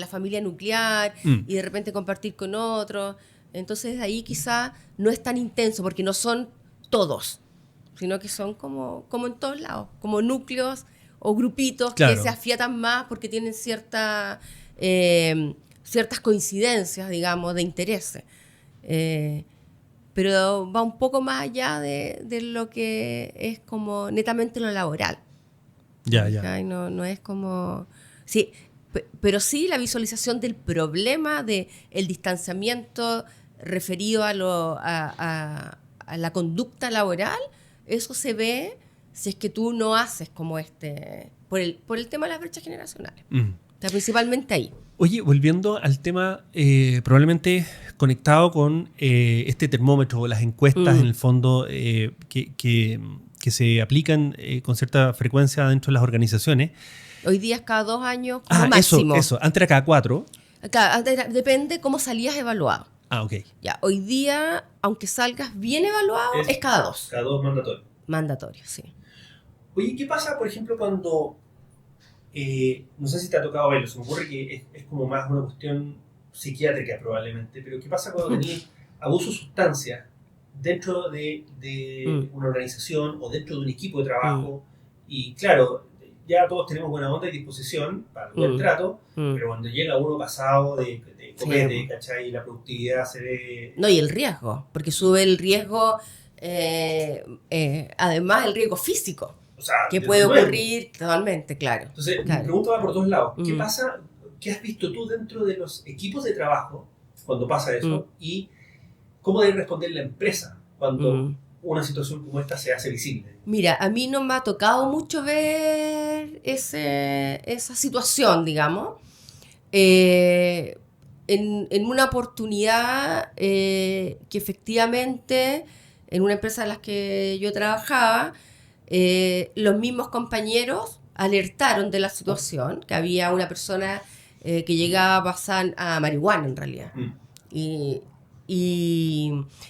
la familia nuclear y de repente compartir con otros. Entonces ahí quizá no es tan intenso porque no son todos, sino que son como en todos lados, como núcleos o grupitos claro. que se afiatan más porque tienen ciertas coincidencias, digamos, de intereses. Pero va un poco más allá de lo que es como netamente lo laboral. Ya. No es como... Sí, pero sí la visualización del problema, del distanciamiento referido a la conducta laboral, eso se ve si es que tú no haces como por el tema de las brechas generacionales. O sea, principalmente ahí. Oye, volviendo al tema, probablemente conectado con este termómetro, las encuestas en el fondo que se aplican con cierta frecuencia dentro de las organizaciones. Hoy día es cada 2 años como máximo. Eso. Antes era cada 4. Depende cómo salías evaluado. Ok. Ya, hoy día, aunque salgas bien evaluado, es cada 2. Cada 2 mandatorio. Mandatorio, sí. Oye, ¿qué pasa, por ejemplo, cuando... no sé si te ha tocado verlo, se me ocurre que es como más una cuestión psiquiátrica probablemente, pero ¿qué pasa cuando tenés abuso de sustancias dentro de una organización o dentro de un equipo de trabajo? Y claro, ya todos tenemos buena onda y disposición para el buen trato, pero cuando llega uno pasado de copete, sí. ¿Cachai? Y la productividad se ve... No, y el riesgo, porque sube el riesgo, además el riesgo físico. O sea, que puede ocurrir totalmente, claro. Entonces, mi pregunta va por dos lados. ¿Qué pasa? ¿Qué has visto tú dentro de los equipos de trabajo cuando pasa eso? ¿Y cómo debe responder la empresa cuando una situación como esta se hace visible? Mira, a mí no me ha tocado mucho ver esa situación, digamos. En una oportunidad que efectivamente, en una empresa en la que yo trabajaba, los mismos compañeros alertaron de la situación, que había una persona que llegaba a pasar a marihuana en realidad. Y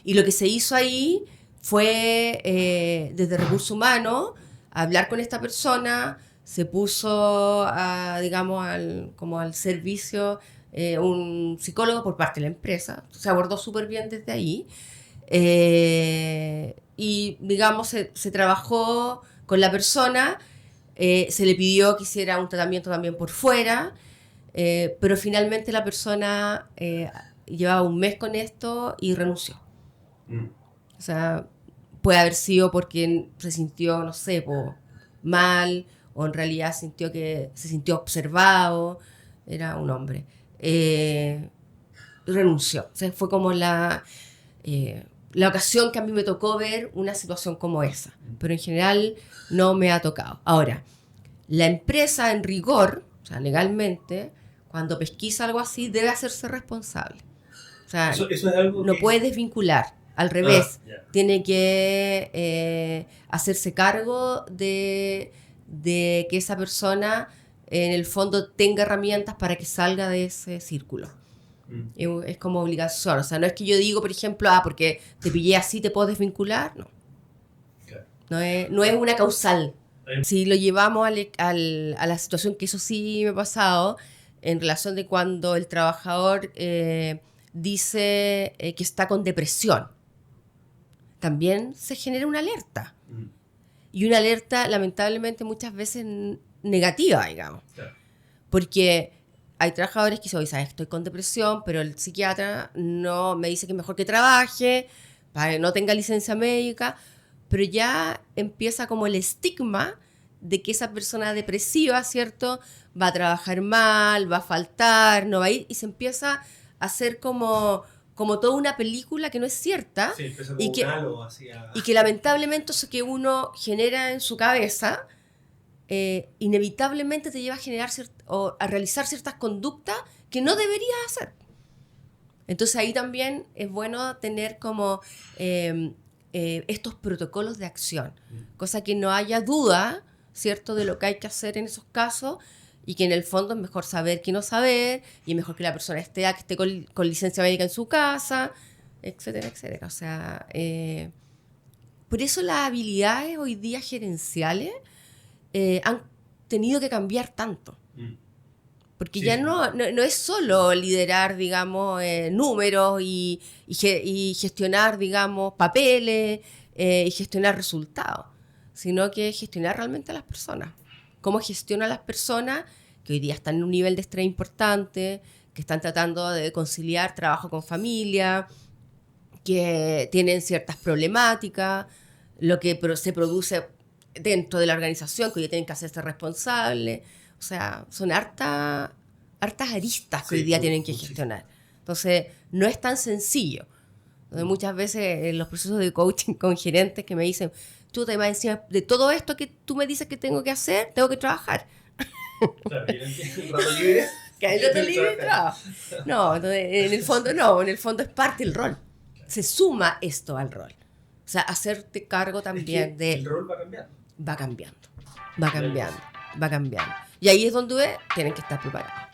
lo que se hizo ahí fue desde Recursos Humanos hablar con esta persona, se puso como al servicio un psicólogo por parte de la empresa, se abordó súper bien desde ahí. Y digamos se trabajó con la persona, se le pidió que hiciera un tratamiento también por fuera, pero finalmente la persona llevaba un mes con esto y renunció. O sea, puede haber sido porque se sintió, no sé, mal, o en realidad se sintió observado, era un hombre. Renunció. O sea, fue como la ocasión que a mí me tocó ver una situación como esa, pero en general no me ha tocado. Ahora, la empresa en rigor, o sea, legalmente, cuando pesquisa algo así, debe hacerse responsable. O sea, eso es algo no puede desvincular, al revés, tiene que hacerse cargo de que esa persona en el fondo tenga herramientas para que salga de ese círculo. Es como obligación, o sea, no es que yo digo, por ejemplo, porque te pillé así, te puedo desvincular, no. No es una causal. Si lo llevamos a la situación, que eso sí me ha pasado, en relación de cuando el trabajador dice que está con depresión, también se genera una alerta. Y una alerta, lamentablemente, muchas veces negativa, digamos. Porque hay trabajadores que dicen, oye, ¿sabes? Estoy con depresión, pero el psiquiatra no me dice que es mejor que trabaje, para que no tenga licencia médica, pero ya empieza como el estigma de que esa persona depresiva, ¿cierto?, va a trabajar mal, va a faltar, no va a ir, y se empieza a hacer como como toda una película que no es cierta, Sí, empieza como y que, un halo hacia... y que lamentablemente eso que uno genera en su cabeza inevitablemente te lleva a generar o a realizar ciertas conductas que no deberías hacer. Entonces ahí también es bueno tener como estos protocolos de acción, cosa que no haya duda, ¿cierto?, de lo que hay que hacer en esos casos, y que en el fondo es mejor saber que no saber, y es mejor que la persona que esté con licencia médica en su casa, etcétera, etcétera. O sea, por eso las habilidades hoy día gerenciales han tenido que cambiar tanto. Porque ya no es solo liderar, digamos, números y gestionar, digamos, papeles y gestionar resultados, sino que gestionar realmente a las personas. Cómo gestiona a las personas que hoy día están en un nivel de estrés importante, que están tratando de conciliar trabajo con familia, que tienen ciertas problemáticas, lo que se produce dentro de la organización, que hoy tienen que hacerse responsables. O sea, son hartas aristas que hoy día tienen que gestionar. Entonces, no es tan sencillo. Entonces, muchas veces en los procesos de coaching con gerentes que me dicen, tú te vas encima de todo esto que tú me dices que tengo que hacer, tengo que trabajar. Claro, y el rato libre... Que hay rato libre y trabajo. No, entonces, en el fondo es parte del rol. Se suma esto al rol. O sea, hacerte cargo también de... El rol va cambiando. Va cambiando. Y ahí es donde tienen que estar preparados.